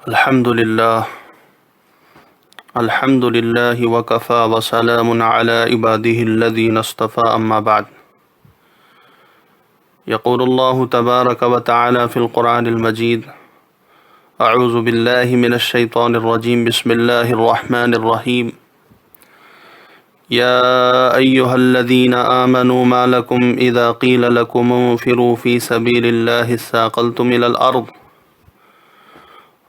الحمد لله الحمد لله وكفى وسلام على عباده الذين اصطفى أما بعد. يقول الله تبارك وتعالى في القرآن المجيد: أعوذ بالله من الشيطان الرجيم، بسم الله الرحمن الرحيم. يا أيها الذين آمنوا ما لكم إذا قيل لكم انفروا في سبيل الله اثاقلتم إلى الأرض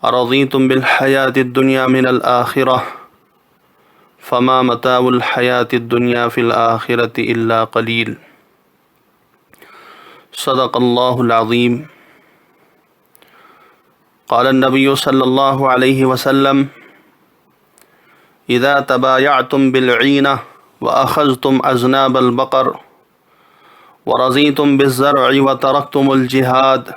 أرضيتم بالحياة الدنيا من الآخرة فما متاع الحياة الدنيا في الآخرة إلا قليل. صدق الله العظيم. قال النبي صلى الله عليه وسلم: إذا تبايعتم بالعينة وأخذتم أذناب البقر ورضيتم بالزرع وتركتم الجهاد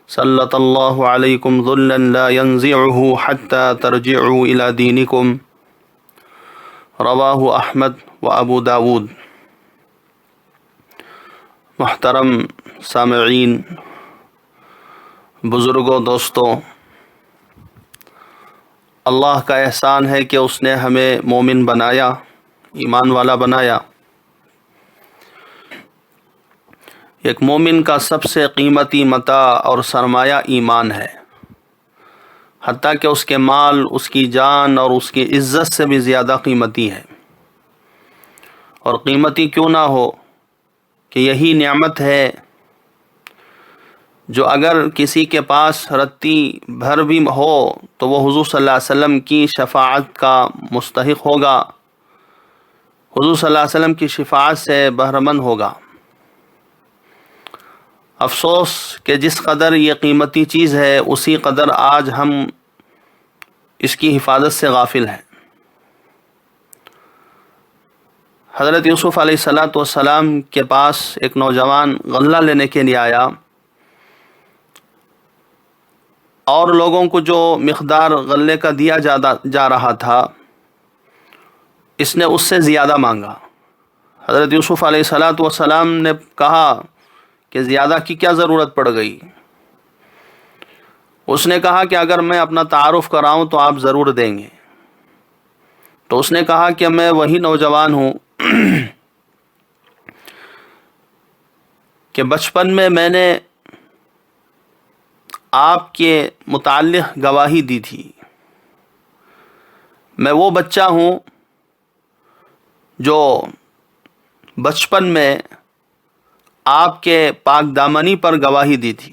سلط الله عليكم ذلا لا ينزعه حتى ترجعوا إلى دينكم. رواہ احمد و ابو داود. محترم سامعین، بزرگوں، دوستوں، اللہ کا احسان ہے کہ اس نے ہمیں مومن بنایا، ایمان والا بنایا. ایک مومن کا سب سے قیمتی متاع اور سرمایہ ایمان ہے، حتیٰ کہ اس کے مال، اس کی جان اور اس کی عزت سے بھی زیادہ قیمتی ہے. اور قیمتی کیوں نہ ہو کہ یہی نعمت ہے جو اگر کسی کے پاس رتی بھر بھی ہو تو وہ حضور صلی اللہ علیہ وسلم کی شفاعت کا مستحق ہوگا، حضور صلی اللہ علیہ وسلم کی شفاعت سے بہرمند ہوگا. افسوس کہ جس قدر یہ قیمتی چیز ہے اسی قدر آج ہم اس کی حفاظت سے غافل ہیں. حضرت یوسف علیہ السلام کے پاس ایک نوجوان غلہ لینے کے لیے آیا اور لوگوں کو جو مقدار غلے کا دیا جا رہا تھا اس نے اس سے زیادہ مانگا. حضرت یوسف علیہ السلام نے کہا کہ زیادہ کی کیا ضرورت پڑ گئی. اس نے کہا کہ اگر میں اپنا تعارف کراؤں تو آپ ضرور دیں گے. تو اس نے کہا کہ میں وہی نوجوان ہوں کہ بچپن میں نے آپ کے متعلق گواہی دی تھی. میں وہ بچہ ہوں جو بچپن میں آپ کے پاک دامنی پر گواہی دی تھی.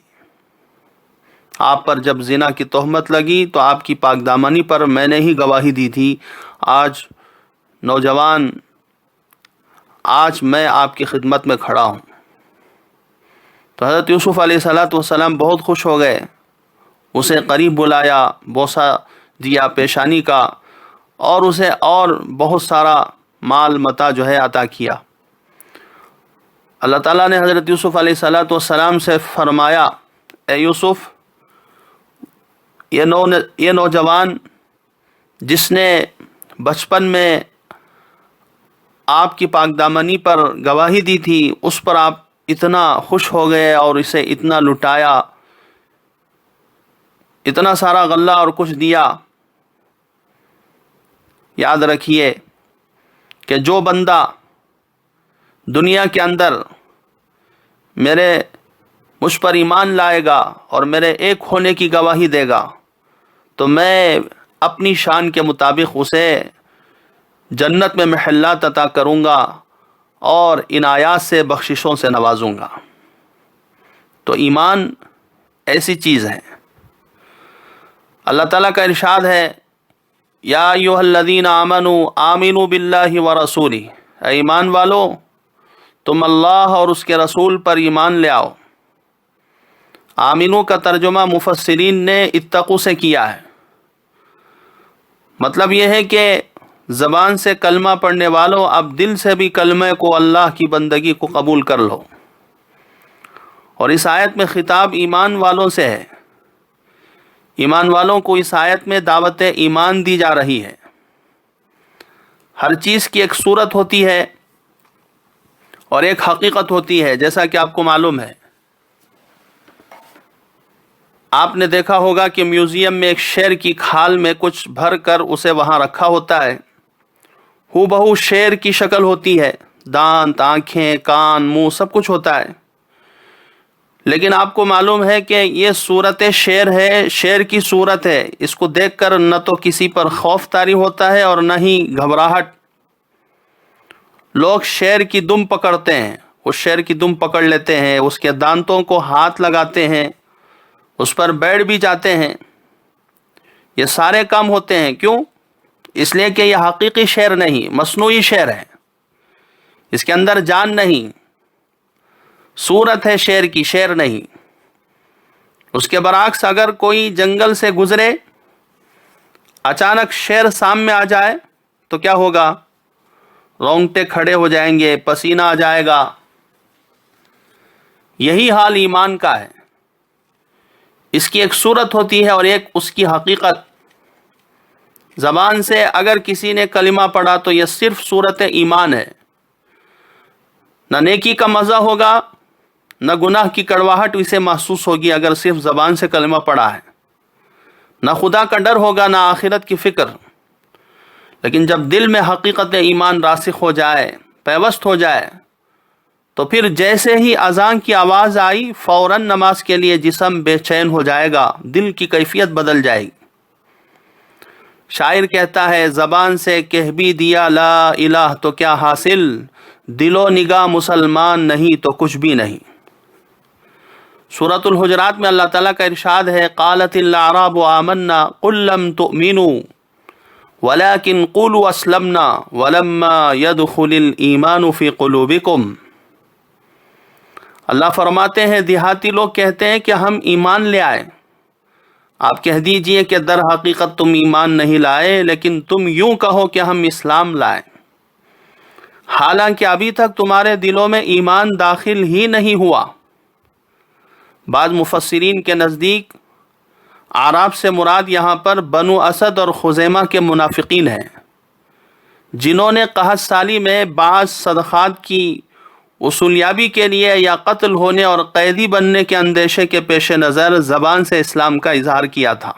آپ پر جب زنا کی تہمت لگی تو آپ کی پاک دامنی پر میں نے ہی گواہی دی تھی. آج نوجوان، آج میں آپ کی خدمت میں کھڑا ہوں. تو حضرت یوسف علیہ السلام بہت خوش ہو گئے، اسے قریب بلایا، بوسہ دیا پیشانی کا، اور اسے اور بہت سارا مال متاع جو ہے عطا کیا. اللہ تعالیٰ نے حضرت یوسف علیہ السلام سے فرمایا: اے یوسف، یہ نوجوان جس نے بچپن میں آپ کی پاک دامنی پر گواہی دی تھی اس پر آپ اتنا خوش ہو گئے اور اسے اتنا لٹایا، اتنا سارا غلہ اور کچھ دیا. یاد رکھیے کہ جو بندہ دنیا کے اندر مجھ پر ایمان لائے گا اور میرے ایک ہونے کی گواہی دے گا تو میں اپنی شان کے مطابق اسے جنت میں محلات عطا کروں گا اور عنایات سے، بخششوں سے نوازوں گا. تو ایمان ایسی چیز ہے. اللہ تعالیٰ کا ارشاد ہے: یا ایھا الذین آمنوا آمنوا باللہ ورسولہ، اے ایمان والو تم اللہ اور اس کے رسول پر ایمان لے آؤ. آمنو کا ترجمہ مفسرین نے اتقوا سے کیا ہے. مطلب یہ ہے کہ زبان سے کلمہ پڑھنے والوں اب دل سے بھی کلمے کو، اللہ کی بندگی کو قبول کر لو. اور اس آیت میں خطاب ایمان والوں سے ہے. ایمان والوں کو اس آیت میں دعوت ایمان دی جا رہی ہے. ہر چیز کی ایک صورت ہوتی ہے اور ایک حقیقت ہوتی ہے. جیسا کہ آپ کو معلوم ہے آپ نے دیکھا ہوگا کہ میوزیم میں ایک شیر کی کھال میں کچھ بھر کر اسے وہاں رکھا ہوتا ہے، ہو بہو شیر کی شکل ہوتی ہے، دانت، آنکھیں، کان، منہ سب کچھ ہوتا ہے، لیکن آپ کو معلوم ہے کہ یہ صورت شیر ہے، شیر کی صورت ہے، اس کو دیکھ کر نہ تو کسی پر خوف طاری ہوتا ہے اور نہ ہی گھبراہٹ۔ لوگ شیر کی دم پکڑتے ہیں، اس شیر کی دم پکڑ لیتے ہیں، اس کے دانتوں کو ہاتھ لگاتے ہیں، اس پر بیٹھ بھی جاتے ہیں، یہ سارے کام ہوتے ہیں۔ کیوں؟ اس لیے کہ یہ حقیقی شیر نہیں، مصنوعی شیر ہے، اس کے اندر جان نہیں، صورت ہے شیر کی، شیر نہیں۔ اس کے برعکس اگر کوئی جنگل سے گزرے، اچانک شیر سامنے آ جائے تو کیا ہوگا؟ رونگٹے کھڑے ہو جائیں گے، پسینہ آ جائے گا۔ یہی حال ایمان کا ہے، اس کی ایک صورت ہوتی ہے اور ایک اس کی حقیقت۔ زبان سے اگر کسی نے کلمہ پڑھا تو یہ صرف صورت ایمان ہے، نہ نیکی کا مزہ ہوگا، نہ گناہ کی کڑواہٹ اسے محسوس ہوگی اگر صرف زبان سے کلمہ پڑھا ہے، نہ خدا کا ڈر ہوگا، نہ آخرت کی فکر۔ لیکن جب دل میں حقیقت ایمان راسخ ہو جائے، پیوست ہو جائے، تو پھر جیسے ہی اذان کی آواز آئی فوراً نماز کے لیے جسم بے چین ہو جائے گا، دل کی کیفیت بدل جائے گی۔ شاعر کہتا ہے، زبان سے کہہ بھی دیا لا الہ تو کیا حاصل، دل و نگاہ مسلمان نہیں تو کچھ بھی نہیں۔ سورۃ الحجرات میں اللہ تعالیٰ کا ارشاد ہے، قالت الاعراب آمنا قل لم تؤمنوا ولكن قولوا اسلمنا ولما يدخل الايمان في قلوبكم۔ اللہ فرماتے ہیں دیہاتی لوگ کہتے ہیں کہ ہم ایمان لے آئے، آپ کہہ دیجئے کہ در حقیقت تم ایمان نہیں لائے، لیکن تم یوں کہو کہ ہم اسلام لائے، حالانکہ ابھی تک تمہارے دلوں میں ایمان داخل ہی نہیں ہوا۔ بعض مفسرین کے نزدیک اعراب سے مراد یہاں پر بنو اسد اور خزیمہ کے منافقین ہیں، جنہوں نے قحط سالی میں بعض صدقات کی وصولیابی کے لیے یا قتل ہونے اور قیدی بننے کے اندیشے کے پیش نظر زبان سے اسلام کا اظہار کیا تھا۔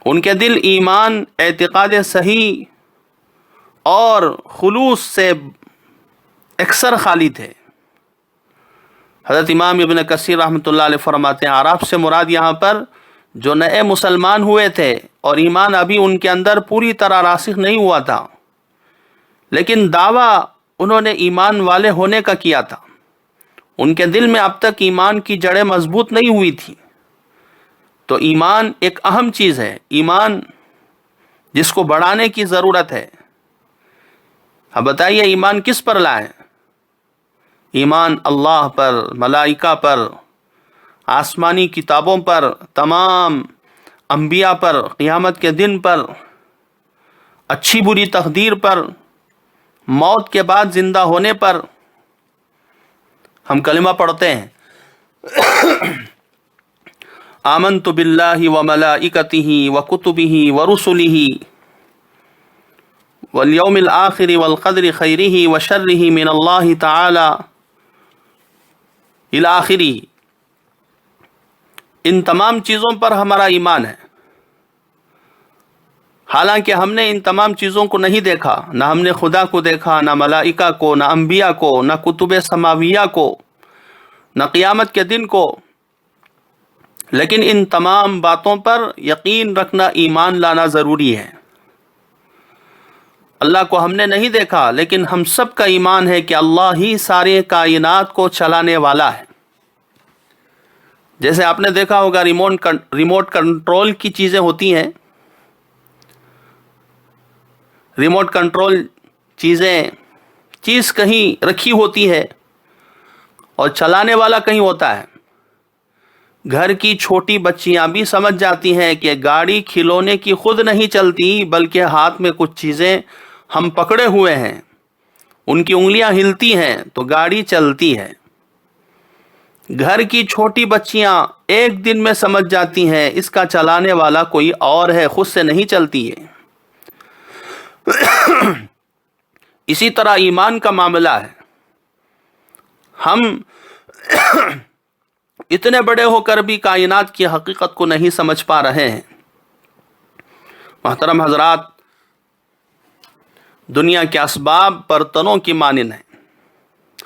ان کے دل ایمان، اعتقاد صحیح اور خلوص سے اکثر خالی تھے۔ حضرت امام ابن کثیر رحمۃ اللہ علیہ فرماتے ہیں، اعراب سے مراد یہاں پر جو نئے مسلمان ہوئے تھے اور ایمان ابھی ان کے اندر پوری طرح راسخ نہیں ہوا تھا، لیکن دعویٰ انہوں نے ایمان والے ہونے کا کیا تھا، ان کے دل میں اب تک ایمان کی جڑیں مضبوط نہیں ہوئی تھی۔ تو ایمان ایک اہم چیز ہے، ایمان جس کو بڑھانے کی ضرورت ہے۔ اب بتائیے ایمان کس پر لائیں؟ ایمان اللہ پر، ملائکہ پر، آسمانی کتابوں پر، تمام انبیاء پر، قیامت کے دن پر، اچھی بری تقدیر پر، موت کے بعد زندہ ہونے پر۔ ہم کلمہ پڑھتے ہیں، آمنت باللہ وملائکتہ وکتبہ ورسلہ والیوم الآخر والقدر خیرہ وشرہ من اللہ تعالی الی آخرہ۔ ان تمام چیزوں پر ہمارا ایمان ہے، حالانکہ ہم نے ان تمام چیزوں کو نہیں دیکھا، نہ ہم نے خدا کو دیکھا، نہ ملائکہ کو، نہ انبیاء کو، نہ کتب سماویہ کو، نہ قیامت کے دن کو، لیکن ان تمام باتوں پر یقین رکھنا، ایمان لانا ضروری ہے۔ اللہ کو ہم نے نہیں دیکھا، لیکن ہم سب کا ایمان ہے کہ اللہ ہی سارے کائنات کو چلانے والا ہے۔ جیسے آپ نے دیکھا ہوگا ریموٹ کنٹرول کی چیزیں ہوتی ہیں، ریموٹ کنٹرول چیز کہیں رکھی ہوتی ہے اور چلانے والا کہیں ہوتا ہے۔ گھر کی چھوٹی بچیاں بھی سمجھ جاتی ہیں کہ گاڑی کھلونے کی خود نہیں چلتی، بلکہ ہاتھ میں کچھ چیزیں ہم پکڑے ہوئے ہیں، ان کی انگلیاں ہلتی ہیں تو گاڑی چلتی ہے۔ گھر کی چھوٹی بچیاں ایک دن میں سمجھ جاتی ہیں اس کا چلانے والا کوئی اور ہے، خود سے نہیں چلتی ہے۔ اسی طرح ایمان کا معاملہ ہے، ہم اتنے بڑے ہو کر بھی کائنات کی حقیقت کو نہیں سمجھ پا رہے ہیں۔ محترم حضرات، دنیا کے اسباب برتنوں کی مانند ہیں،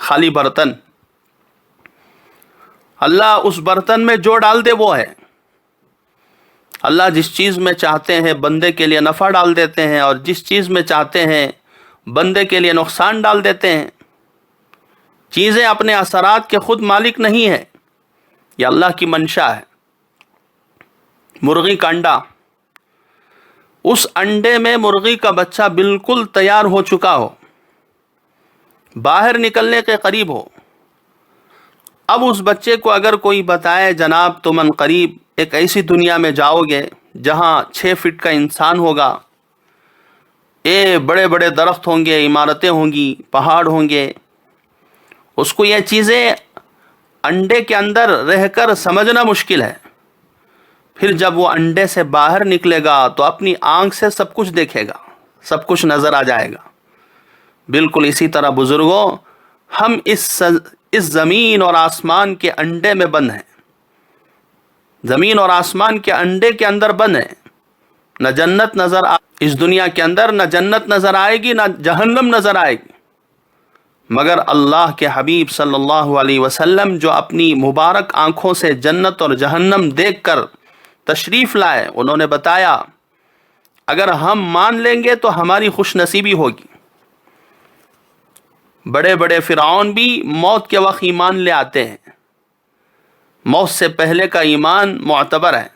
خالی برتن۔ اللہ اس برتن میں جو ڈال دے وہ ہے۔ اللہ جس چیز میں چاہتے ہیں بندے کے لیے نفع ڈال دیتے ہیں، اور جس چیز میں چاہتے ہیں بندے کے لیے نقصان ڈال دیتے ہیں۔ چیزیں اپنے اثرات کے خود مالک نہیں ہے، یہ اللہ کی منشا ہے۔ مرغی کا انڈا، اس انڈے میں مرغی کا بچہ بالکل تیار ہو چکا ہو، باہر نکلنے کے قریب ہو، اب اس بچے کو اگر کوئی بتائے جناب تم عنقریب ایک ایسی دنیا میں جاؤ گے جہاں 6 فٹ کا انسان ہوگا، بڑے بڑے درخت ہوں گے، عمارتیں ہوں گی، پہاڑ ہوں گے، اس کو یہ چیزیں انڈے کے اندر رہ کر سمجھنا مشکل ہے۔ پھر جب وہ انڈے سے باہر نکلے گا تو اپنی آنکھ سے سب کچھ دیکھے گا، سب کچھ نظر آ جائے گا۔ بالکل اسی طرح بزرگوں، ہم اس زمین اور آسمان کے انڈے میں بند ہیں، زمین اور آسمان کے انڈے کے اندر بند ہیں۔ نہ جنت نظر اس دنیا کے اندر نہ جنت نظر آئے گی، نہ جہنم نظر آئے گی، مگر اللہ کے حبیب صلی اللہ علیہ وسلم جو اپنی مبارک آنکھوں سے جنت اور جہنم دیکھ کر تشریف لائے، انہوں نے بتایا اگر ہم مان لیں گے تو ہماری خوش نصیبی ہوگی۔ بڑے بڑے فرعون بھی موت کے وقت ایمان لے آتے ہیں، موت سے پہلے کا ایمان معتبر ہے۔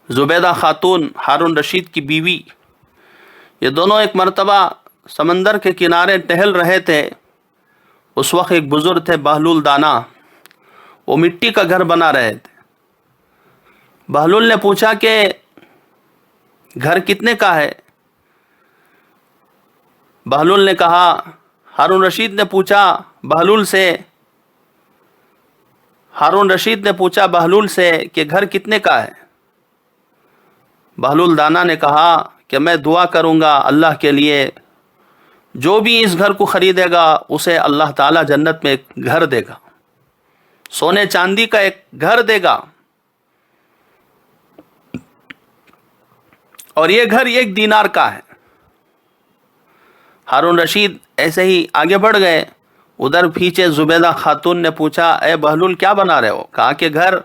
زبیدہ خاتون، ہارون رشید کی بیوی، یہ دونوں ایک مرتبہ سمندر کے کنارے ٹہل رہے تھے۔ اس وقت ایک بزرگ تھے بہلول دانا، وہ مٹی کا گھر بنا رہے تھے۔ بہلول نے پوچھا کہ گھر کتنے کا ہے؟ بہلول نے کہا، ہارون رشید نے پوچھا بہلول سے کہ گھر کتنے کا ہے؟ بہلول دانا نے کہا کہ میں دعا کروں گا اللہ کے لیے، جو بھی اس گھر کو خریدے گا اسے اللہ تعالیٰ جنت میں ایک گھر دے گا، سونے چاندی کا ایک گھر دے گا، اور یہ گھر 1 دینار کا ہے۔ ہارون رشید ایسے ہی آگے بڑھ گئے۔ ادھر پیچھے زبیدہ خاتون نے پوچھا، اے بہلول کیا بنا رہے ہو؟ کہا کہ گھر،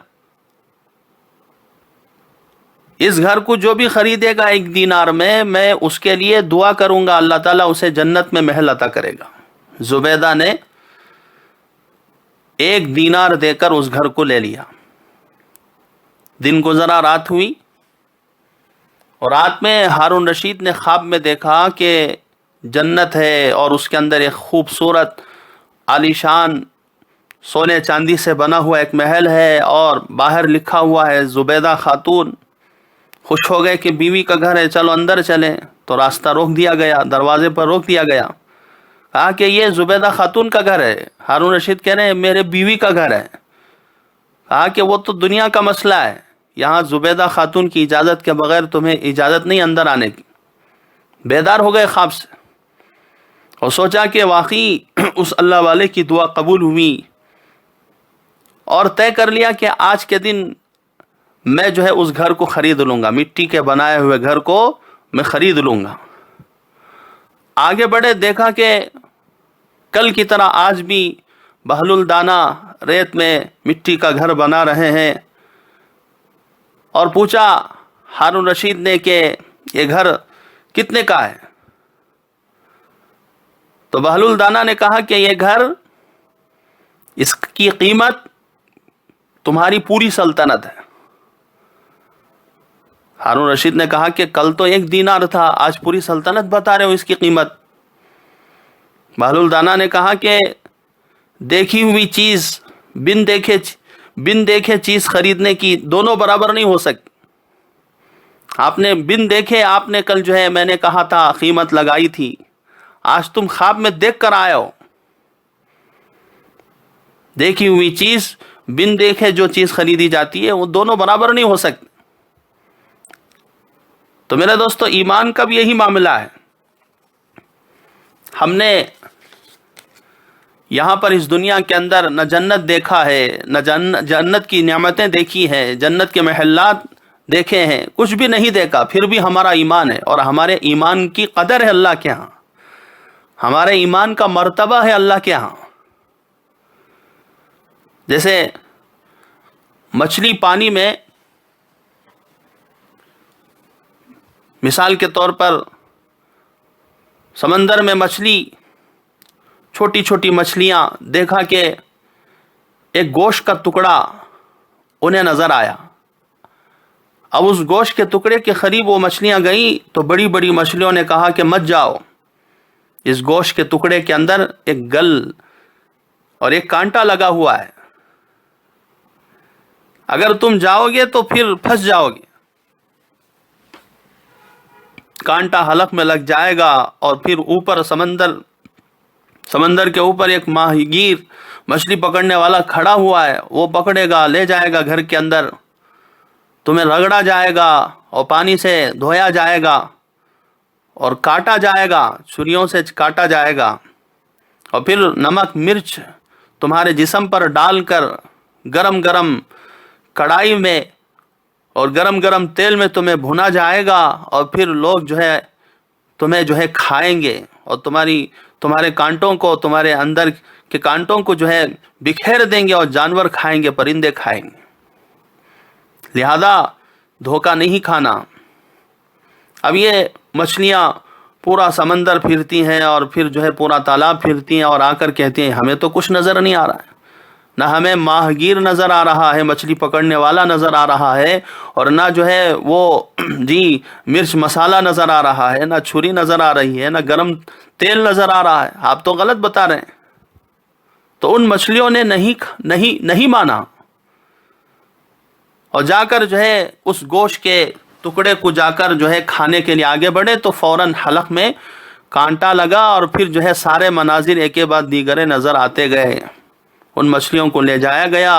اس گھر کو جو بھی خریدے گا 1 دینار میں اس کے لیے دعا کروں گا، اللہ تعالیٰ اسے جنت میں محل عطا کرے گا۔ زبیدہ نے 1 دینار دے کر اس گھر کو لے لیا۔ دن گزرا، رات ہوئی، اور رات میں ہارون رشید نے خواب میں دیکھا کہ جنت ہے اور اس کے اندر ایک خوبصورت عالیشان سونے چاندی سے بنا ہوا ایک محل ہے، اور باہر لکھا ہوا ہے زبیدہ خاتون۔ خوش ہو گئے کہ بیوی کا گھر ہے، چلو اندر چلیں۔ تو راستہ روک دیا گیا، دروازے پر روک دیا گیا، کہا کہ یہ زبیدہ خاتون کا گھر ہے۔ ہارون رشید کہہ رہے ہیں میرے بیوی کا گھر ہے۔ کہا کہ وہ تو دنیا کا مسئلہ ہے، یہاں زبیدہ خاتون کی اجازت کے بغیر تمہیں اجازت نہیں اندر آنے کی۔ بیدار ہو گئے خواب سے، اور سوچا کہ واقعی اس اللہ والے کی دعا قبول ہوئی، اور طے کر لیا کہ آج کے دن میں جو ہے اس گھر کو خرید لوں گا، مٹی کے بنائے ہوئے گھر کو میں خرید لوں گا۔ آگے بڑھے، دیکھا کہ کل کی طرح آج بھی بہلول دانا ریت میں مٹی کا گھر بنا رہے ہیں، اور پوچھا ہارون رشید نے کہ یہ گھر کتنے کا ہے؟ تو بہلول دانا نے کہا کہ یہ گھر، اس کی قیمت تمہاری پوری سلطنت ہے۔ ہارون رشید نے کہا کہ کل تو 1 دینار تھا، آج پوری سلطنت بتا رہے ہو اس کی قیمت۔ بہلول دانا نے کہا کہ دیکھی ہوئی چیز بن دیکھے چیز خریدنے کی دونوں برابر نہیں ہو سکتی۔ آپ نے بن دیکھے، آپ نے کل جو ہے میں نے کہا تھا قیمت لگائی تھی، آج تم خواب میں دیکھ کر آئے ہو۔ دیکھی ہوئی چیز بن دیکھے جو چیز خریدی جاتی ہے وہ دونوں برابر نہیں ہو سکتی۔ تو میرے دوستو، ایمان کا بھی یہی معاملہ ہے۔ ہم نے یہاں پر اس دنیا کے اندر نہ جنت دیکھا ہے، نہ جنت کی نعمتیں دیکھی ہیں، جنت کے محلات دیکھے ہیں، کچھ بھی نہیں دیکھا، پھر بھی ہمارا ایمان ہے، اور ہمارے ایمان کی قدر ہے اللہ کے ہاں، ہمارے ایمان کا مرتبہ ہے اللہ کے ہاں۔ جیسے مچھلی پانی میں، مثال کے طور پر سمندر میں مچھلی، چھوٹی چھوٹی مچھلیاں، دیکھا کہ ایک گوشت کا ٹکڑا انہیں نظر آیا۔ اب اس گوشت کے ٹکڑے کے قریب وہ مچھلیاں گئیں تو بڑی بڑی مچھلیوں نے کہا کہ مت جاؤ، اس گوشت کے ٹکڑے کے اندر ایک گل اور ایک کانٹا لگا ہوا ہے، اگر تم جاؤ گے تو پھر پھنس جاؤ گے، کانٹا حلق میں لگ جائے گا، اور پھر اوپر سمندر کے اوپر ایک ماہی گیر مچھلی پکڑنے والا کھڑا ہوا ہے، وہ پکڑے گا، لے جائے گا گھر کے اندر، تمہیں رگڑا جائے گا اور پانی سے دھویا جائے گا اور کاٹا جائے گا، چھریوں سے کاٹا جائے گا، اور پھر نمک مرچ تمہارے جسم پر ڈال کر گرم گرم کڑھائی میں اور گرم گرم تیل میں تمہیں بھونا جائے گا، اور پھر لوگ تمہیں کھائیں گے، اور تمہارے کانٹوں کو، تمہارے اندر کے کانٹوں کو بکھیر دیں گے، اور جانور کھائیں گے، پرندے کھائیں گے۔ لہذا دھوکہ نہیں کھانا۔ اب یہ مچھلیاں پورا سمندر پھرتی ہیں، اور پھر پورا تالاب پھرتی ہیں، اور آ کر کہتی ہیں ہمیں تو کچھ نظر نہیں آ رہا ہے، نہ ہمیں ماہ گیر نظر آ رہا ہے، مچھلی پکڑنے والا نظر آ رہا ہے، اور نہ وہ مرچ مسالہ نظر آ رہا ہے، نہ چھری نظر آ رہی ہے، نہ گرم تیل نظر آ رہا ہے، آپ تو غلط بتا رہے ہیں۔ تو ان مچھلیوں نے نہیں مانا، اور جا کر اس گوشت کے ٹکڑے کو جا کر کھانے کے لیے آگے بڑھے، تو فوراً حلق میں کانٹا لگا، اور پھر سارے مناظر ایک بعد دیگرے نظر آتے گئے۔ ان مچھلیوں کو لے جایا گیا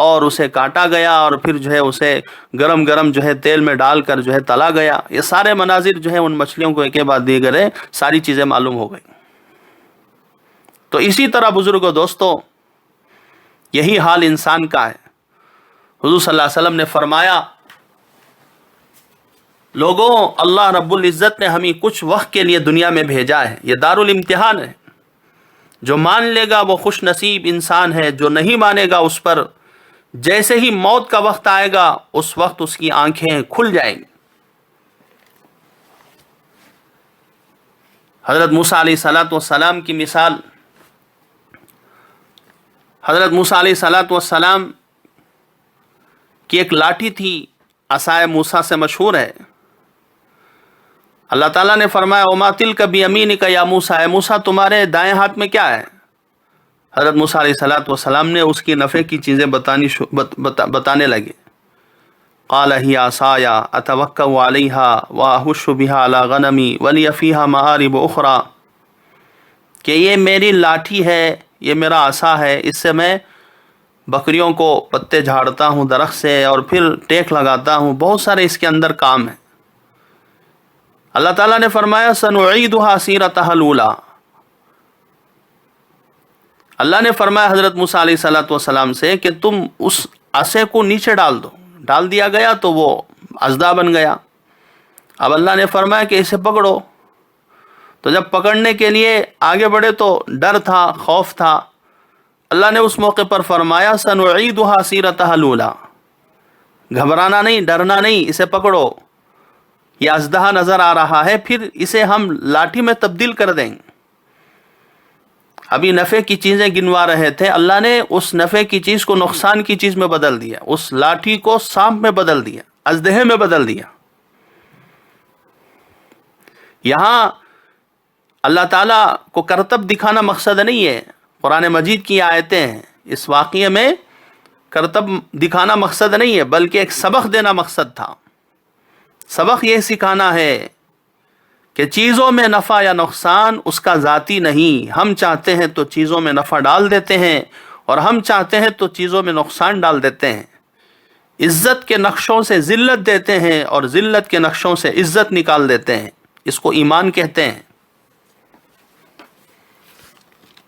اور اسے کاٹا گیا، اور پھر اسے گرم گرم تیل میں ڈال کر تلا گیا۔ یہ سارے مناظر ان مچھلیوں کو ایک بعد دیگرے ساری چیزیں معلوم ہو گئی۔ تو اسی طرح بزرگوں، دوستو، یہی حال انسان کا ہے۔ حضور صلی اللہ علیہ وسلم نے فرمایا، لوگوں، اللہ رب العزت نے ہمیں کچھ وقت کے لیے دنیا میں بھیجا ہے، یہ دارالامتحان ہے، جو مان لے گا وہ خوش نصیب انسان ہے، جو نہیں مانے گا اس پر جیسے ہی موت کا وقت آئے گا اس وقت اس کی آنکھیں کھل جائیں گی۔ حضرت موسیٰ علیہ السلام کی مثال، حضرت موسیٰ علیہ السلام کی ایک لاٹھی تھی، عصائے موسیٰ سے مشہور ہے۔ اللہ تعالیٰ نے فرمایا، وَمَا تِلْكَ بِيَمِينِكَ يَا مُوسَىٰ، اے موسیٰ تمہارے دائیں ہاتھ میں کیا ہے؟ حضرت موسیٰ علیہ السلام نے اس کی نفع کی چیزیں بتانے لگے۔ قَالَ هِيَ عَصَايَ أَتَوَكَّأُ عَلَيْهَا وَأَهُشُّ بِهَا عَلَىٰ غَنَمِي وَلِيَ فِيهَا مَآرِبُ أُخْرَىٰ، کہ یہ میری لاٹھی ہے، یہ میرا عصا ہے، اس سے میں بکریوں کو پتے جھاڑتا ہوں درخت سے، اور پھر ٹیک لگاتا ہوں، بہت سارے اس کے اندر کام ہیں۔ اللہ تعالیٰ نے فرمایا، سَنُعِيدُهَا سِيرَتَهَا الْأُولَىٰ، اللہ نے فرمایا حضرت موسیٰ علیہ السلام سے کہ تم اس عصے کو نیچے ڈال دو۔ ڈال دیا گیا تو وہ اژدھا بن گیا۔ اب اللہ نے فرمایا کہ اسے پکڑو، تو جب پکڑنے کے لیے آگے بڑھے تو ڈر تھا، خوف تھا۔ اللہ نے اس موقع پر فرمایا، سَنُعِيدُهَا سِيرَتَهَا الْأُولَىٰ، گھبرانا نہیں، ڈرنا نہیں، اسے پکڑو، یہ اژدھا نظر آ رہا ہے، پھر اسے ہم لاٹھی میں تبدیل کر دیں گے۔ ابھی نفع کی چیزیں گنوا رہے تھے، اللہ نے اس نفع کی چیز کو نقصان کی چیز میں بدل دیا، اس لاٹھی کو سانپ میں بدل دیا، اژدہے میں بدل دیا۔ یہاں اللہ تعالیٰ کو کرتب دکھانا مقصد نہیں ہے، قرآن مجید کی آیتیں ہیں، اس واقعے میں کرتب دکھانا مقصد نہیں ہے، بلکہ ایک سبق دینا مقصد تھا۔ سبق یہ سکھانا ہے کہ چیزوں میں نفع یا نقصان اس کا ذاتی نہیں، ہم چاہتے ہیں تو چیزوں میں نفع ڈال دیتے ہیں، اور ہم چاہتے ہیں تو چیزوں میں نقصان ڈال دیتے ہیں۔ عزت کے نقشوں سے ذلت دیتے ہیں، اور ذلت کے نقشوں سے عزت نکال دیتے ہیں، اس کو ایمان کہتے ہیں۔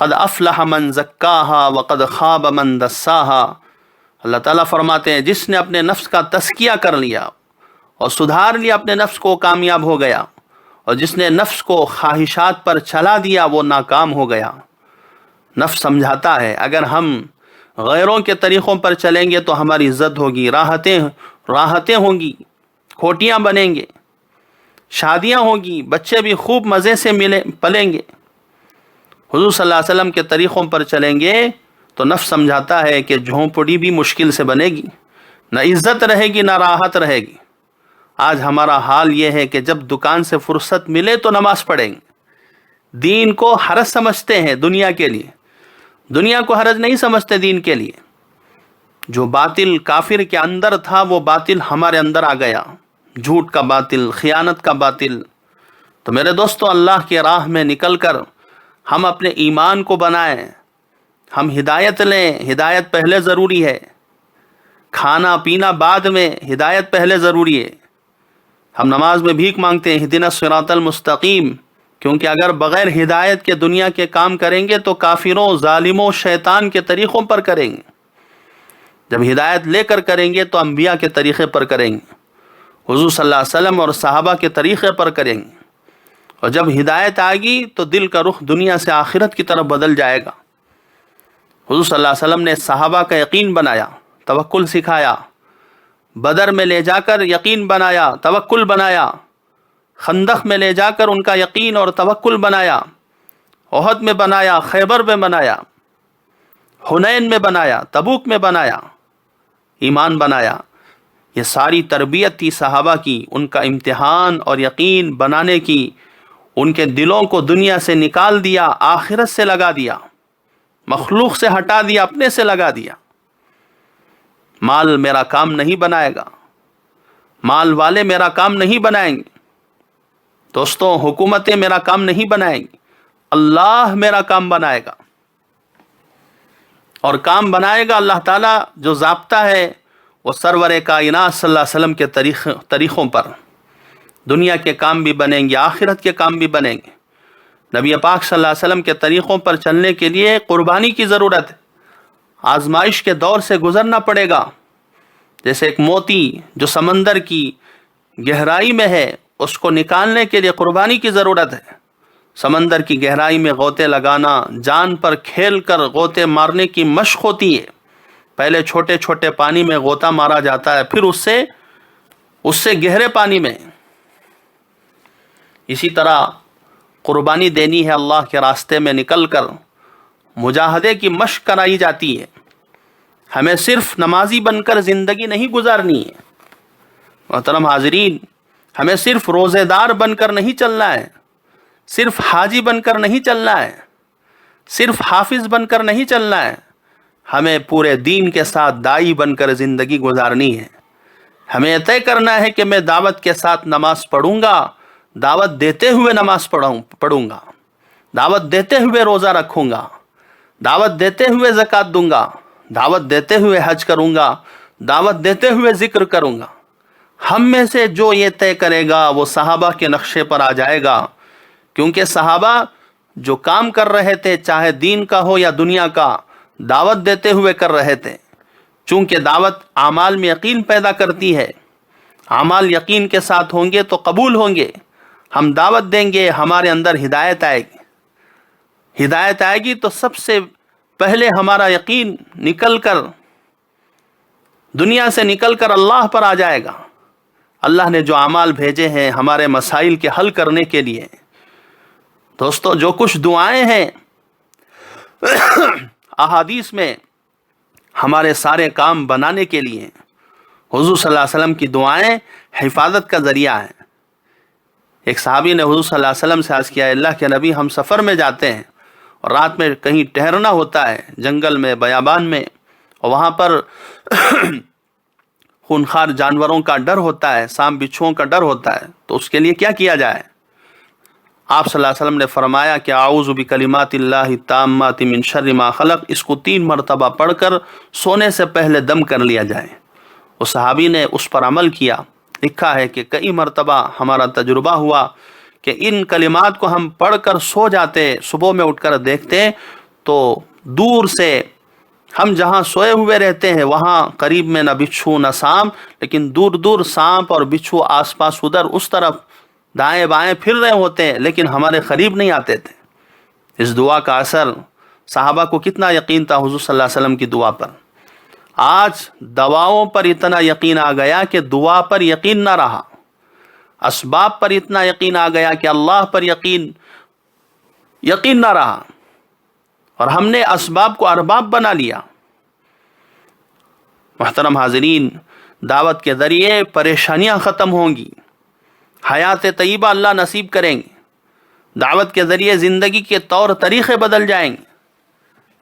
قد افلح من زکاہا وقد خاب من دساہا۔ اللہ تعالیٰ فرماتے ہیں جس نے اپنے نفس کا تزکیہ کر لیا اور سدھار لیا اپنے نفس کو، کامیاب ہو گیا، اور جس نے نفس کو خواہشات پر چلا دیا وہ ناکام ہو گیا۔ نفس سمجھاتا ہے اگر ہم غیروں کے طریقوں پر چلیں گے تو ہماری عزت ہوگی، راحتیں ہوں گی، کھوٹیاں بنیں گے، شادیاں ہوگی، بچے بھی خوب مزے سے پلیں گے۔ حضور صلی اللہ علیہ وسلم کے طریقوں پر چلیں گے تو نفس سمجھاتا ہے کہ جھونپڑی بھی مشکل سے بنے گی، نہ عزت رہے گی نہ راحت رہے گی۔ آج ہمارا حال یہ ہے کہ جب دکان سے فرصت ملے تو نماز پڑھیں گے، دین کو حرج سمجھتے ہیں دنیا کے لیے، دنیا کو حرج نہیں سمجھتے دین کے لیے۔ جو باطل کافر کے اندر تھا وہ باطل ہمارے اندر آ گیا، جھوٹ کا باطل، خیانت کا باطل۔ تو میرے دوستو، اللہ کے راہ میں نکل کر ہم اپنے ایمان کو بنائیں، ہم ہدایت لیں، ہدایت پہلے ضروری ہے، کھانا پینا بعد میں، ہدایت پہلے ضروری ہے۔ ہم نماز میں بھیک مانگتے ہیں اہدنا الصراط المستقیم، کیونکہ اگر بغیر ہدایت کے دنیا کے کام کریں گے تو کافروں، ظالموں، شیطان کے طریقوں پر کریں گے۔ جب ہدایت لے کر کریں گے تو انبیاء کے طریقے پر کریں گے، حضور صلی اللہ علیہ وسلم اور صحابہ کے طریقے پر کریں گے، اور جب ہدایت آئے گی تو دل کا رخ دنیا سے آخرت کی طرف بدل جائے گا۔ حضور صلی اللہ علیہ وسلم نے صحابہ کا یقین بنایا، توکل سکھایا، بدر میں لے جا کر یقین بنایا، توکل بنایا، خندق میں لے جا کر ان کا یقین اور توکل بنایا، احد میں بنایا، خیبر میں بنایا، حنین میں بنایا، تبوک میں بنایا، ایمان بنایا۔ یہ ساری تربیت تھی صحابہ کی، ان کا امتحان اور یقین بنانے کی، ان کے دلوں کو دنیا سے نکال دیا، آخرت سے لگا دیا، مخلوق سے ہٹا دیا، اپنے سے لگا دیا۔ مال میرا کام نہیں بنائے گا، مال والے میرا کام نہیں بنائیں گے، دوستوں حکومتیں میرا کام نہیں بنائیں گی، اللہ میرا کام بنائے گا۔ اور کام بنائے گا اللہ تعالیٰ جو ضابطہ ہے وہ سرور کائنات صلی اللہ علیہ وسلم کے طریقوں پر۔ دنیا کے کام بھی بنیں گے، آخرت کے کام بھی بنیں گے۔ نبی پاک صلی اللہ علیہ وسلم کے طریقوں پر چلنے کے لیے قربانی کی ضرورت ہے، آزمائش کے دور سے گزرنا پڑے گا۔ جیسے ایک موتی جو سمندر کی گہرائی میں ہے، اس کو نکالنے کے لیے قربانی کی ضرورت ہے۔ سمندر کی گہرائی میں غوطے لگانا، جان پر کھیل کر غوطے مارنے کی مشق ہوتی ہے۔ پہلے چھوٹے چھوٹے پانی میں غوطہ مارا جاتا ہے، پھر اس سے گہرے پانی میں۔ اسی طرح قربانی دینی ہے، اللہ کے راستے میں نکل کر مجاہدے کی مشق کرائی جاتی ہے۔ ہمیں صرف نمازی بن کر زندگی نہیں گزارنی ہے محترم حاضرین، ہمیں صرف روزے دار بن کر نہیں چلنا ہے، صرف حاجی بن کر نہیں چلنا ہے، صرف حافظ بن کر نہیں چلنا ہے، ہمیں پورے دین کے ساتھ داعی بن کر زندگی گزارنی ہے۔ ہمیں طے کرنا ہے کہ میں دعوت کے ساتھ نماز پڑھوں گا، دعوت دیتے ہوئے نماز پڑھوں گا، دعوت دیتے ہوئے روزہ رکھوں گا، دعوت دیتے ہوئے زکوٰۃ دوں گا، دعوت دیتے ہوئے حج کروں گا، دعوت دیتے ہوئے ذکر کروں گا۔ ہم میں سے جو یہ طے کرے گا وہ صحابہ کے نقشے پر آ جائے گا، کیونکہ صحابہ جو کام کر رہے تھے، چاہے دین کا ہو یا دنیا کا، دعوت دیتے ہوئے کر رہے تھے۔ چونکہ دعوت اعمال میں یقین پیدا کرتی ہے، اعمال یقین کے ساتھ ہوں گے تو قبول ہوں گے۔ ہم دعوت دیں گے، ہمارے اندر ہدایت آئے گی، ہدایت آئے گی تو سب سے پہلے ہمارا یقین نکل کر دنیا سے نکل کر اللہ پر آ جائے گا۔ اللہ نے جو اعمال بھیجے ہیں ہمارے مسائل کے حل کرنے کے لیے، دوستو جو کچھ دعائیں ہیں احادیث میں ہمارے سارے کام بنانے کے لیے، حضور صلی اللہ علیہ وسلم کی دعائیں حفاظت کا ذریعہ ہیں۔ ایک صحابی نے حضور صلی اللہ علیہ وسلم سے عرض کیا، اللہ کے نبی ہم سفر میں جاتے ہیں اور رات میں کہیں ٹھہرنا ہوتا ہے، جنگل میں، بیابان میں، اور وہاں پر خونخوار جانوروں کا ڈر ہوتا ہے، سانپ بچھوؤں کا ڈر ہوتا ہے، تو اس کے لیے کیا کیا جائے؟ آپ صلی اللہ علیہ وسلم نے فرمایا کہ اعوذ بکلمات اللہ التامات من شر ما خلق، اس کو 3 مرتبہ پڑھ کر سونے سے پہلے دم کر لیا جائے۔ اس صحابی نے اس پر عمل کیا۔ لکھا ہے کہ کئی مرتبہ ہمارا تجربہ ہوا کہ ان کلمات کو ہم پڑھ کر سو جاتے، صبح میں اٹھ کر دیکھتے تو دور سے ہم جہاں سوئے ہوئے رہتے ہیں وہاں قریب میں نہ بچھو نہ سانپ، لیکن دور دور سانپ اور بچھو آس پاس ادھر اس طرف دائیں بائیں پھر رہے ہوتے ہیں، لیکن ہمارے قریب نہیں آتے تھے۔ اس دعا کا اثر صحابہ کو کتنا یقین تھا حضور صلی اللہ علیہ وسلم کی دعا پر۔ آج دواؤں پر اتنا یقین آ گیا کہ دعا پر یقین نہ رہا، اسباب پر اتنا یقین آ گیا کہ اللہ پر یقین نہ رہا، اور ہم نے اسباب کو ارباب بنا لیا۔ محترم حاضرین، دعوت کے ذریعے پریشانیاں ختم ہوں گی، حیات طیبہ اللہ نصیب کریں گے، دعوت کے ذریعے زندگی کے طور طریقے بدل جائیں گے۔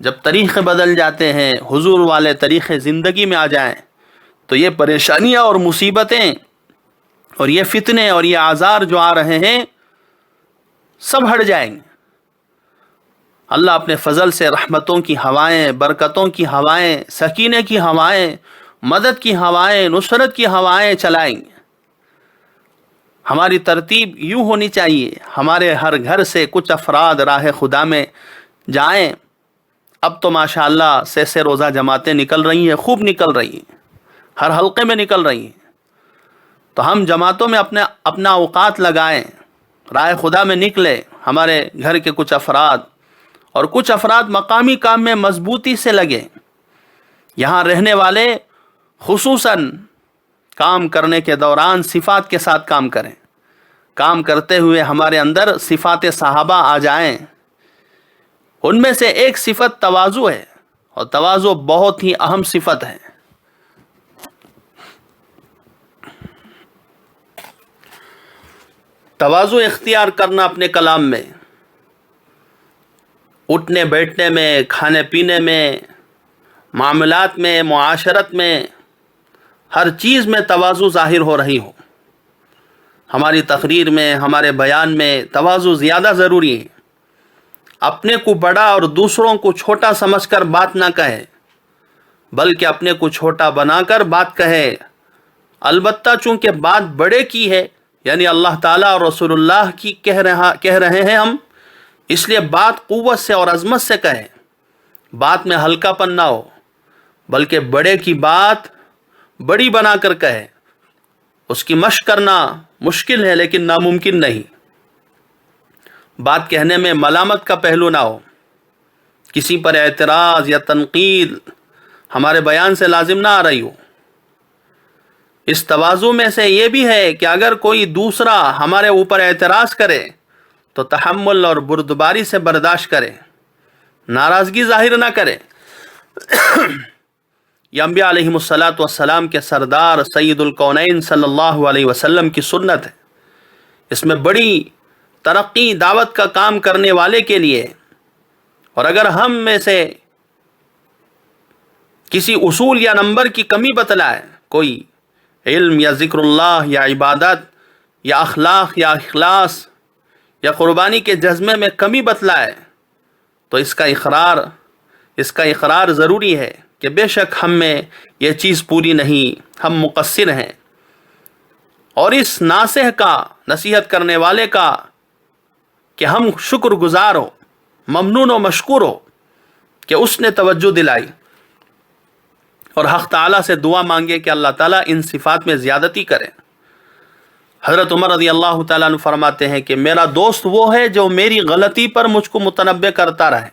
جب طریقے بدل جاتے ہیں، حضور والے طریقے زندگی میں آ جائیں، تو یہ پریشانیاں اور مصیبتیں اور یہ فتنے اور یہ آزار جو آ رہے ہیں سب ہٹ جائیں گے۔ اللہ اپنے فضل سے رحمتوں کی ہوائیں، برکتوں کی ہوائیں، سکینے کی ہوائیں، مدد کی ہوائیں، نصرت کی ہوائیں چلائیں گے۔ ہماری ترتیب یوں ہونی چاہیے، ہمارے ہر گھر سے کچھ افراد راہ خدا میں جائیں۔ اب تو ماشاءاللہ سے روزہ جماعتیں نکل رہی ہیں، خوب نکل رہی ہیں، ہر حلقے میں نکل رہی ہیں، تو ہم جماعتوں میں اپنا اوقات لگائیں، راہ خدا میں نکلے۔ ہمارے گھر کے کچھ افراد اور کچھ افراد مقامی کام میں مضبوطی سے لگے، یہاں رہنے والے خصوصاً کام کرنے کے دوران صفات کے ساتھ کام کریں، کام کرتے ہوئے ہمارے اندر صفات صحابہ آ جائیں۔ ان میں سے ایک صفت تواضع ہے، اور تواضع بہت ہی اہم صفت ہے۔ تواضع اختیار کرنا اپنے کلام میں، اٹھنے بیٹھنے میں، کھانے پینے میں، معاملات میں، معاشرت میں، ہر چیز میں تواضع ظاہر ہو رہی ہو۔ ہماری تقریر میں، ہمارے بیان میں تواضع زیادہ ضروری ہے۔ اپنے کو بڑا اور دوسروں کو چھوٹا سمجھ کر بات نہ کہے، بلکہ اپنے کو چھوٹا بنا کر بات کہے۔ البتہ چونکہ بات بڑے کی ہے، یعنی اللہ تعالیٰ اور رسول اللہ کی کہہ رہے ہیں ہم، اس لیے بات قوت سے اور عظمت سے کہے، بات میں ہلکا پن نہ ہو، بلکہ بڑے کی بات بڑی بنا کر کہے۔ اس کی مشق کرنا مشکل ہے لیکن ناممکن نہیں۔ بات کہنے میں ملامت کا پہلو نہ ہو، کسی پر اعتراض یا تنقید ہمارے بیان سے لازم نہ آ رہی ہو۔ اس تواضع میں سے یہ بھی ہے کہ اگر کوئی دوسرا ہمارے اوپر اعتراض کرے تو تحمل اور بردباری سے برداشت کرے، ناراضگی ظاہر نہ کرے۔ یہ انبیاء علیہم السلام کے سردار سید الکونین صلی اللہ علیہ وسلم کی سنت ہے۔ اس میں بڑی ترقی دعوت کا کام کرنے والے کے لیے، اور اگر ہم میں سے کسی اصول یا نمبر کی کمی بتلائے، کوئی علم یا ذکر اللہ یا عبادت یا اخلاق یا اخلاص یا قربانی کے جذبے میں کمی بتلائے، تو اس کا اقرار ضروری ہے کہ بے شک ہم میں یہ چیز پوری نہیں، ہم مقصر ہیں، اور اس ناصح کا، نصیحت کرنے والے کا، کہ ہم شکر گزار ہو، ممنون و مشکور ہو کہ اس نے توجہ دلائی، اور حق تعالیٰ سے دعا مانگے کہ اللہ تعالیٰ ان صفات میں زیادتی کرے۔ حضرت عمر رضی اللہ تعالیٰ عنہ فرماتے ہیں کہ میرا دوست وہ ہے جو میری غلطی پر مجھ کو متنبہ کرتا رہے،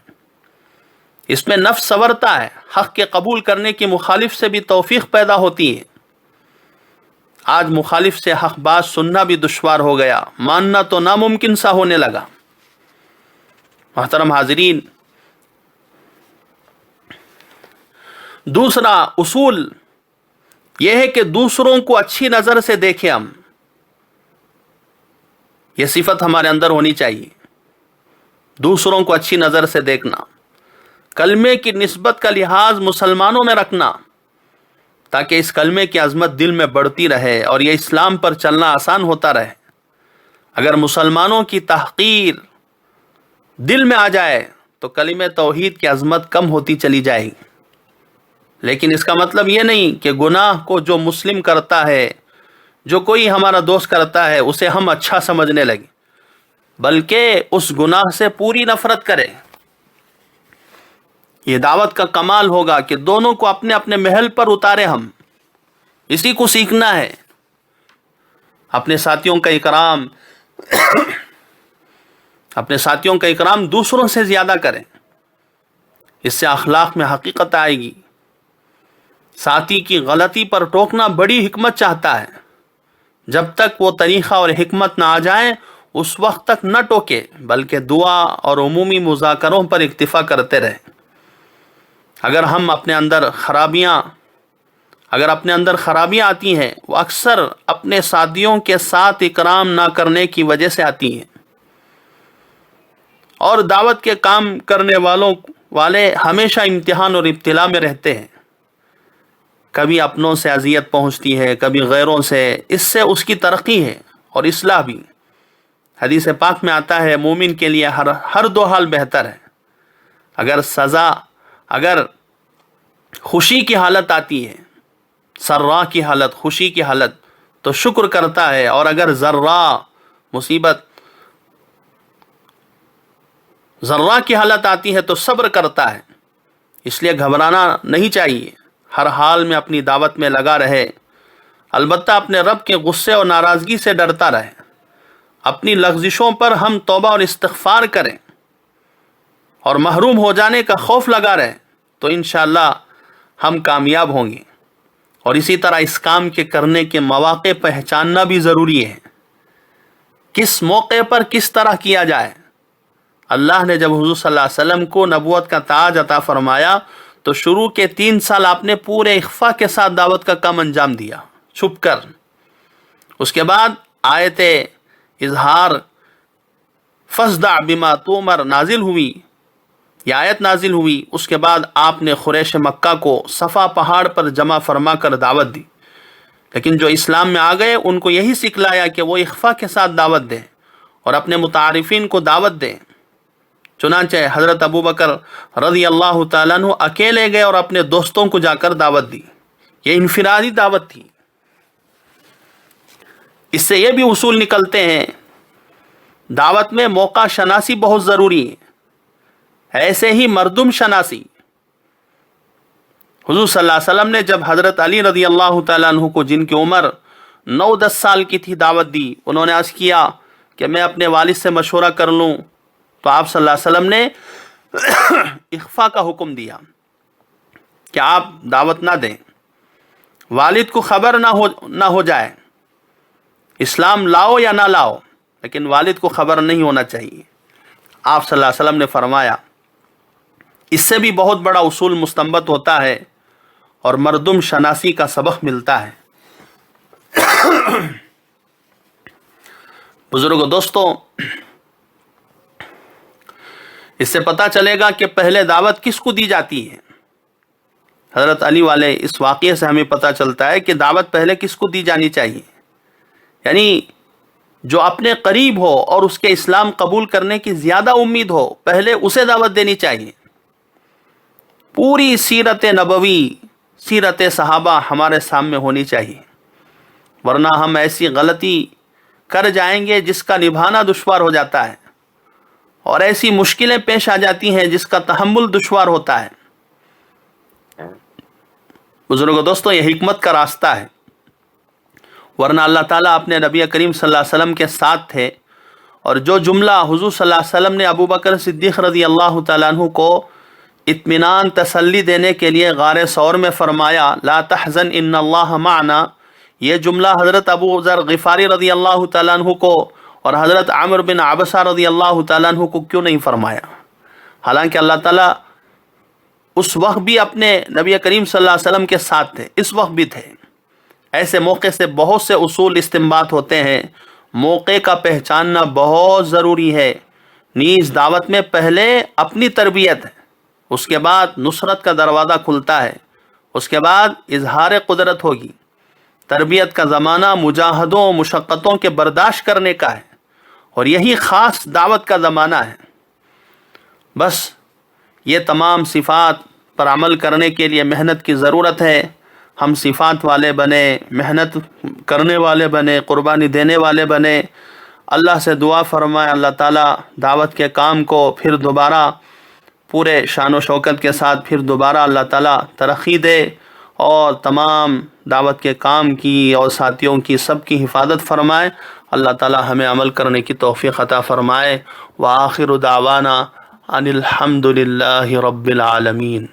اس میں نفس سنورتا ہے، حق کے قبول کرنے کی مخالف سے بھی توفیق پیدا ہوتی ہے۔ آج مخالف سے حق بات سننا بھی دشوار ہو گیا، ماننا تو ناممکن سا ہونے لگا۔ محترم حاضرین، دوسرا اصول یہ ہے کہ دوسروں کو اچھی نظر سے دیکھیں ہم، یہ صفت ہمارے اندر ہونی چاہیے، دوسروں کو اچھی نظر سے دیکھنا، کلمے کی نسبت کا لحاظ مسلمانوں میں رکھنا، تاکہ اس کلمے کی عظمت دل میں بڑھتی رہے اور یہ اسلام پر چلنا آسان ہوتا رہے۔ اگر مسلمانوں کی تحقیر دل میں آ جائے تو کلمہ توحید کی عظمت کم ہوتی چلی جائے گی۔ لیکن اس کا مطلب یہ نہیں کہ گناہ کو جو مسلم کرتا ہے، جو کوئی ہمارا دوست کرتا ہے، اسے ہم اچھا سمجھنے لگے، بلکہ اس گناہ سے پوری نفرت کرے۔ یہ دعوت کا کمال ہوگا کہ دونوں کو اپنے اپنے محل پر اتارے ہم. اسی کو سیکھنا ہے. اپنے ساتھیوں کا اکرام دوسروں سے زیادہ کریں. اس سے اخلاق میں حقیقت آئے گی. ساتھی کی غلطی پر ٹوکنا بڑی حکمت چاہتا ہے. جب تک وہ طریقہ اور حکمت نہ آ جائے اس وقت تک نہ ٹوکے، بلکہ دعا اور عمومی مذاکروں پر اکتفا کرتے رہیں. اگر اپنے اندر خرابیاں آتی ہیں، وہ اکثر اپنے ساتھیوں کے ساتھ اکرام نہ کرنے کی وجہ سے آتی ہیں. اور دعوت کے کام کرنے والے ہمیشہ امتحان اور ابتلا میں رہتے ہیں. کبھی اپنوں سے اذیت پہنچتی ہے، کبھی غیروں سے. اس سے اس کی ترقی ہے اور اصلاح بھی. حدیث پاک میں آتا ہے مومن کے لیے ہر دو حال بہتر ہے. اگر خوشی کی حالت آتی ہے، سرا کی حالت، خوشی کی حالت، تو شکر کرتا ہے. اور اگر ذرہ کی حالت آتی ہے تو صبر کرتا ہے. اس لیے گھبرانا نہیں چاہیے. ہر حال میں اپنی دعوت میں لگا رہے. البتہ اپنے رب کے غصے اور ناراضگی سے ڈرتا رہے. اپنی لغزشوں پر ہم توبہ اور استغفار کریں اور محروم ہو جانے کا خوف لگا رہے تو انشاءاللہ ہم کامیاب ہوں گے. اور اسی طرح اس کام کے کرنے کے مواقع پہچاننا بھی ضروری ہے. کس موقع پر کس طرح کیا جائے. اللہ نے جب حضور صلی اللہ علیہ وسلم کو نبوت کا تاج عطا فرمایا تو شروع کے 3 سال آپ نے پورے اخفا کے ساتھ دعوت کا کام انجام دیا، چھپ کر. اس کے بعد آیت اظہار فصدع بما تؤمر نازل ہوئی، یہ آیت نازل ہوئی. اس کے بعد آپ نے قریش مکہ کو صفا پہاڑ پر جمع فرما کر دعوت دی. لیکن جو اسلام میں آ گئے ان کو یہی سکھلایا کہ وہ اخفا کے ساتھ دعوت دیں اور اپنے متعارفین کو دعوت دیں. چنانچہ حضرت ابوبکر رضی اللہ تعالیٰ عنہ اکیلے گئے اور اپنے دوستوں کو جا کر دعوت دی. یہ انفرادی دعوت تھی. اس سے یہ بھی اصول نکلتے ہیں، دعوت میں موقع شناسی بہت ضروری ہے، ایسے ہی مردم شناسی. حضور صلی اللہ علیہ وسلم نے جب حضرت علی رضی اللہ تعالیٰ عنہ کو، جن کی عمر 9-10 سال کی تھی، دعوت دی، انہوں نے عرض کیا کہ میں اپنے والد سے مشورہ کر لوں. تو آپ صلی اللہ علیہ وسلم نے اخفا کا حکم دیا کہ آپ دعوت نہ دیں، والد کو خبر نہ ہو جائے. اسلام لاؤ یا نہ لاؤ، لیکن والد کو خبر نہیں ہونا چاہیے. آپ صلی اللہ علیہ وسلم نے فرمایا. اس سے بھی بہت بڑا اصول مستنبط ہوتا ہے اور مردم شناسی کا سبق ملتا ہے. بزرگوں، دوستوں، اس سے پتہ چلے گا کہ پہلے دعوت کس کو دی جاتی ہے. حضرت علی والے اس واقعے سے ہمیں پتہ چلتا ہے کہ دعوت پہلے کس کو دی جانی چاہیے. یعنی جو اپنے قریب ہو اور اس کے اسلام قبول کرنے کی زیادہ امید ہو، پہلے اسے دعوت دینی چاہیے. پوری سیرت نبوی، سیرت صحابہ ہمارے سامنے ہونی چاہیے، ورنہ ہم ایسی غلطی کر جائیں گے جس کا نبھانا دشوار ہو جاتا ہے، اور ایسی مشکلیں پیش آ جاتی ہیں جس کا تحمل دشوار ہوتا ہے. بزرگوں، دوستوں، یہ حکمت کا راستہ ہے، ورنہ اللہ تعالیٰ اپنے نبی کریم صلی اللہ علیہ وسلم کے ساتھ تھے. اور جو جملہ حضور صلی اللہ علیہ وسلم نے ابو بکر صدیق رضی اللہ تعالیٰ عنہ کو اطمینان، تسلی دینے کے لیے غار ثور میں فرمایا، لا تحزن ان اللہ معنا، یہ جملہ حضرت ابو ذر غفاری رضی اللہ تعالیٰ عنہ کو اور حضرت عامر بن عبسہ رضی اللہ تعالیٰ عنہ کو کیوں نہیں فرمایا؟ حالانکہ اللہ تعالیٰ اس وقت بھی اپنے نبی کریم صلی اللہ علیہ وسلم کے ساتھ تھے، اس وقت بھی تھے. ایسے موقع سے بہت سے اصول استنباط ہوتے ہیں. موقع کا پہچاننا بہت ضروری ہے. نیز دعوت میں پہلے اپنی تربیت ہے، اس کے بعد نصرت کا دروازہ کھلتا ہے، اس کے بعد اظہار قدرت ہوگی. تربیت کا زمانہ مجاہدوں، مشقتوں کے برداشت کرنے کا ہے، اور یہی خاص دعوت کا زمانہ ہے. بس یہ تمام صفات پر عمل کرنے کے لیے محنت کی ضرورت ہے. ہم صفات والے بنے، محنت کرنے والے بنے، قربانی دینے والے بنے. اللہ سے دعا فرمائے اللہ تعالیٰ دعوت کے کام کو پھر دوبارہ پورے شان و شوکت کے ساتھ پھر دوبارہ اللہ تعالیٰ ترقی دے اور تمام دعوت کے کام کی اور ساتھیوں کی سب کی حفاظت فرمائے. اللہ تعالیٰ ہمیں عمل کرنے کی توفیق عطا فرمائے. وآخر دعوانا ان الحمد للہ رب العالمین.